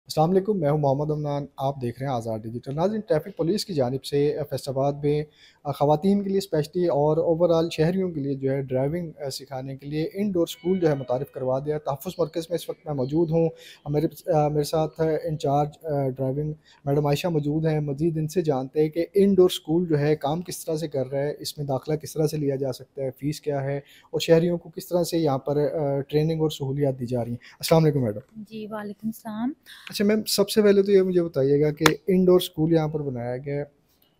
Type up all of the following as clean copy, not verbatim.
अस्सलाम वालेकुम, मैं हूं मोहम्मद अमनान। आप देख रहे हैं आज़ाद डिजिटल। नाज़रीन, ट्रैफ़िक पुलिस की जानिब से फैसलाबाद में ख़वातीन के लिए स्पेशली और ओवरऑल शहरियों के लिए जो है ड्राइविंग सिखाने के लिए इंडोर स्कूल जो है मुतारिफ़ करवा दिया। तहफ़्फ़ुज़ मरकज़ में इस वक्त मैं मौजूद हूँ। मेरे साथ इंचार्ज ड्राइविंग मैडम आयशा मौजूद हैं। मज़ीद इनसे जानते हैं कि इंडोर स्कूल जो है काम किस तरह से कर रहा है, इसमें दाखिला किस तरह से लिया जा सकता है, फ़ीस क्या है और शहरियों को किस तरह से यहाँ पर ट्रेनिंग और सहूलियत दी जा रही हैं। अस्सलाम वालेकुम मैडम। जी, वालेकुम सलाम। अच्छा मैम, सबसे पहले तो ये मुझे बताइएगा कि इंडोर स्कूल यहाँ पर बनाया गया है,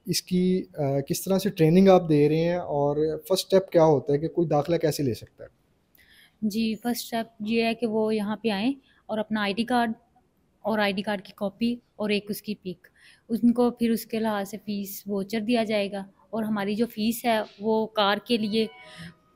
इसकी किस तरह से ट्रेनिंग आप दे रहे हैं और फर्स्ट स्टेप क्या होता है कि कोई दाखिला कैसे ले सकता है? जी, फर्स्ट स्टेप ये है कि वो यहाँ पे आएँ और अपना आईडी कार्ड और आईडी कार्ड की कॉपी और एक उसकी पिक, उनको फिर उसके लिहाज से फ़ीस वाउचर दिया जाएगा और हमारी जो फ़ीस है वो कार के लिए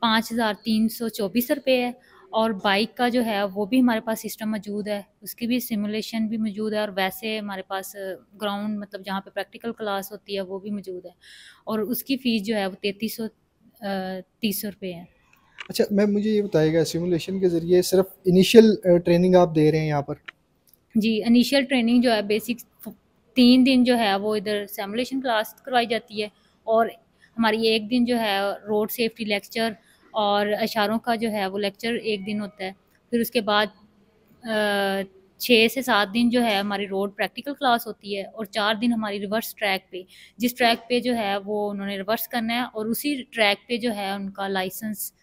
5,324 रुपए है और बाइक का जो है वो भी हमारे पास सिस्टम मौजूद है, उसकी भी सिमुलेशन भी मौजूद है और वैसे हमारे पास ग्राउंड मतलब जहाँ पे प्रैक्टिकल क्लास होती है वो भी मौजूद है और उसकी फ़ीस जो है वो 3,330 रुपए है। अच्छा मैम, मुझे ये बताइएगा सिमुलेशन के ज़रिए सिर्फ़ इनिशियल ट्रेनिंग आप दे रहे हैं यहाँ पर? जी, इनिशियल ट्रेनिंग जो है बेसिक 3 दिन जो है वो इधर सिमुलेशन क्लास करवाई जाती है और हमारी 1 दिन जो है रोड सेफ्टी लेक्चर और इशारों का जो है वो लेक्चर 1 दिन होता है। फिर उसके बाद 6 से 7 दिन जो है हमारी रोड प्रैक्टिकल क्लास होती है और 4 दिन हमारी रिवर्स ट्रैक पे, जिस ट्रैक पे जो है वो उन्होंने रिवर्स करना है और उसी ट्रैक पे जो है उनका लाइसेंस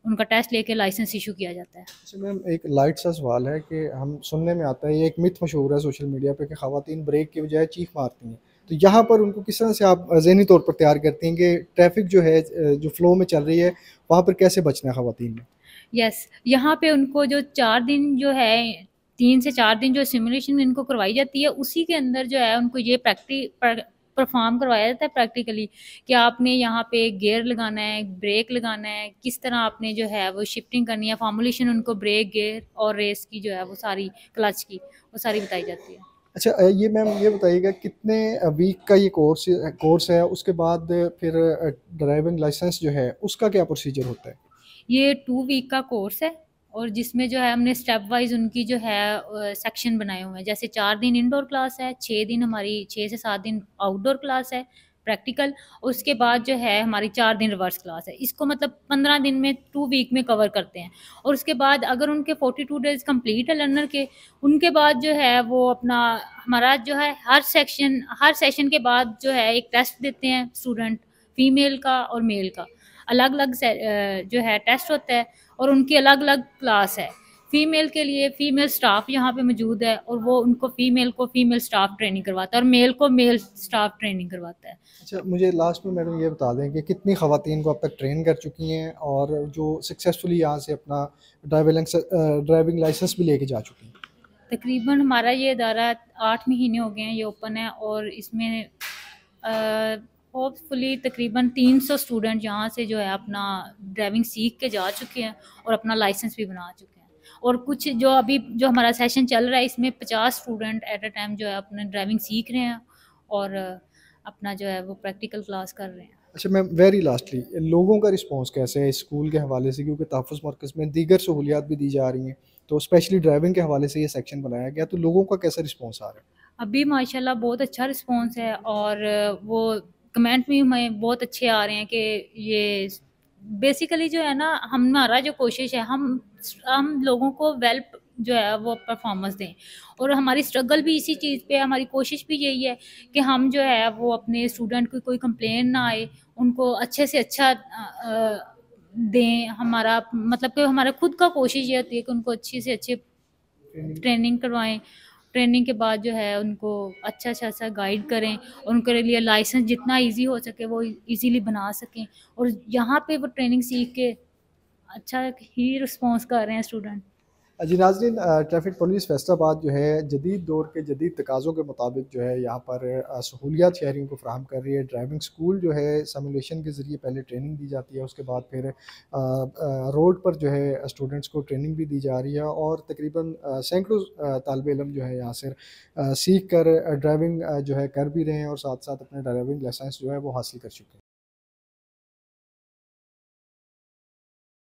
उनका टेस्ट लेके लाइसेंस इश्यू किया जाता है। अच्छा मैम, एक लाइट सा सवाल है कि हम सुनने में आता है, ये एक मिथ मशहूर है सोशल मीडिया पे कि ख़वातीन ब्रेक की बजाय चीख मारती हैं। तो यहाँ पर उनको किस तरह से आप ज़हनी तौर पर तैयार करती हैं कि ट्रैफ़िक जो है जो फ़्लो में चल रही है, वहाँ पर कैसे बचना है ख़वातीन ने? यस, यहाँ पे उनको जो 4 दिन जो है 3 से 4 दिन जो सिमुलेशन इनको करवाई जाती है, उसी के अंदर जो है उनको ये परफ़ॉर्म करवाया जाता है प्रैक्टिकली कि आपने यहाँ पे गियर लगाना है, ब्रेक लगाना है, किस तरह आपने जो है वो शिफ्टिंग करनी है, फ़ॉर्मूलेशन उनको ब्रेक, गियर और रेस की जो है वो सारी क्लच की, वो सारी बताई जाती है। अच्छा ये मैम ये बताइएगा कितने वीक का ये कोर्स है, उसके बाद फिर ड्राइविंग लाइसेंस जो है, उसका क्या प्रोसीजर होता है? ये 2 वीक का कोर्स है और जिसमें जो है हमने स्टेप वाइज़ उनकी जो है सेक्शन बनाए हुए हैं। जैसे 4 दिन इंडोर क्लास है, 6 दिन हमारी 6 से 7 दिन आउटडोर क्लास है, प्रैक्टिकल और उसके बाद जो है हमारी 4 दिन रिवर्स क्लास है। इसको मतलब 15 दिन में 2 वीक में कवर करते हैं और उसके बाद अगर उनके 42 डेज़ कंप्लीट है लर्नर के, उनके बाद जो है वो अपना हमारा जो है हर सेशन के बाद जो है एक टेस्ट देते हैं स्टूडेंट, फीमेल का और मेल का। अलग-अलग जो है टेस्ट होता है और उनकी अलग-अलग क्लास है। फीमेल के लिए फीमेल स्टाफ यहाँ पे मौजूद है और वो उनको फीमेल को फीमेल स्टाफ ट्रेनिंग करवाता है और मेल को मेल स्टाफ ट्रेनिंग करवाता है। अच्छा मुझे लास्ट में मैडम ये बता दें कि कितनी ख़वातीन को अब तक ट्रेन कर चुकी हैं और जो सक्सेसफुली यहाँ से अपना ड्राइविंग लाइसेंस भी लेके जा चुकी हैं? तकरीबन हमारा ये अदारा 8 महीने हो गए हैं ये ओपन है और इसमें होपफुली तकरीबन 300 स्टूडेंट यहाँ से जो है अपना ड्राइविंग सीख के जा चुके हैं और अपना लाइसेंस भी बना चुके हैं और कुछ जो अभी जो हमारा सेशन चल रहा है इसमें 50 स्टूडेंट एट अ टाइम जो है अपना ड्राइविंग सीख रहे हैं और अपना जो है वो प्रैक्टिकल क्लास कर रहे हैं। अच्छा मैम, वेरी लास्टली लोगों का रिस्पॉन्स कैसा है इस स्कूल के हवाले से, क्योंकि तहफ़्फ़ुज़ मरकज़ में दीगर सहूलियात भी दी जा रही हैं, तो स्पेशली ड्राइविंग के हवाले से ये सेक्शन बनाया गया, तो लोगों का कैसा रिस्पॉन्स आ रहा है? अभी माशाल्लाह बहुत अच्छा रिस्पॉन्स है और वो कमेंट भी हमें बहुत अच्छे आ रहे हैं कि ये बेसिकली जो है ना हमारा जो कोशिश है हम लोगों को वेल जो है वो परफॉर्मेंस दें और हमारी स्ट्रगल भी इसी चीज़ पे है, हमारी कोशिश भी यही है कि हम जो है वो अपने स्टूडेंट को कोई कंप्लेन ना आए, उनको अच्छे से अच्छा दें। हमारा मतलब कि हमारा खुद का कोशिश ये होती है कि उनको अच्छी से अच्छी ट्रेनिंग। ट्रेनिंग करवाएँ। ट्रेनिंग के बाद जो है उनको अच्छा से अच्छा गाइड करें और उनके लिए लाइसेंस जितना ईज़ी हो सके वो ईज़िली बना सकें और यहाँ पे वो ट्रेनिंग सीख के अच्छा ही रिस्पॉन्स कर रहे हैं स्टूडेंट। जी नाज़रीन, ट्रैफ़िक पुलिस फैसलाबाद जो है जदीद दौर के जदीद तकाज़ों के मुताबिक जो है यहाँ पर सहूलियात शहरियों को फ़राहम कर रही है। ड्राइविंग स्कूल जो है सिमुलेशन के ज़रिए पहले ट्रेनिंग दी जाती है, उसके बाद फिर रोड पर जो है स्टूडेंट्स को ट्रेनिंग भी दी जा रही है और तकरीबन सैकड़ों तालिब इल्म जो है यहाँ से सीख कर ड्राइविंग जो है कर भी रहे हैं और साथ-साथ अपने ड्राइविंग लाइसेंस जो है वो हासिल कर चुके हैं।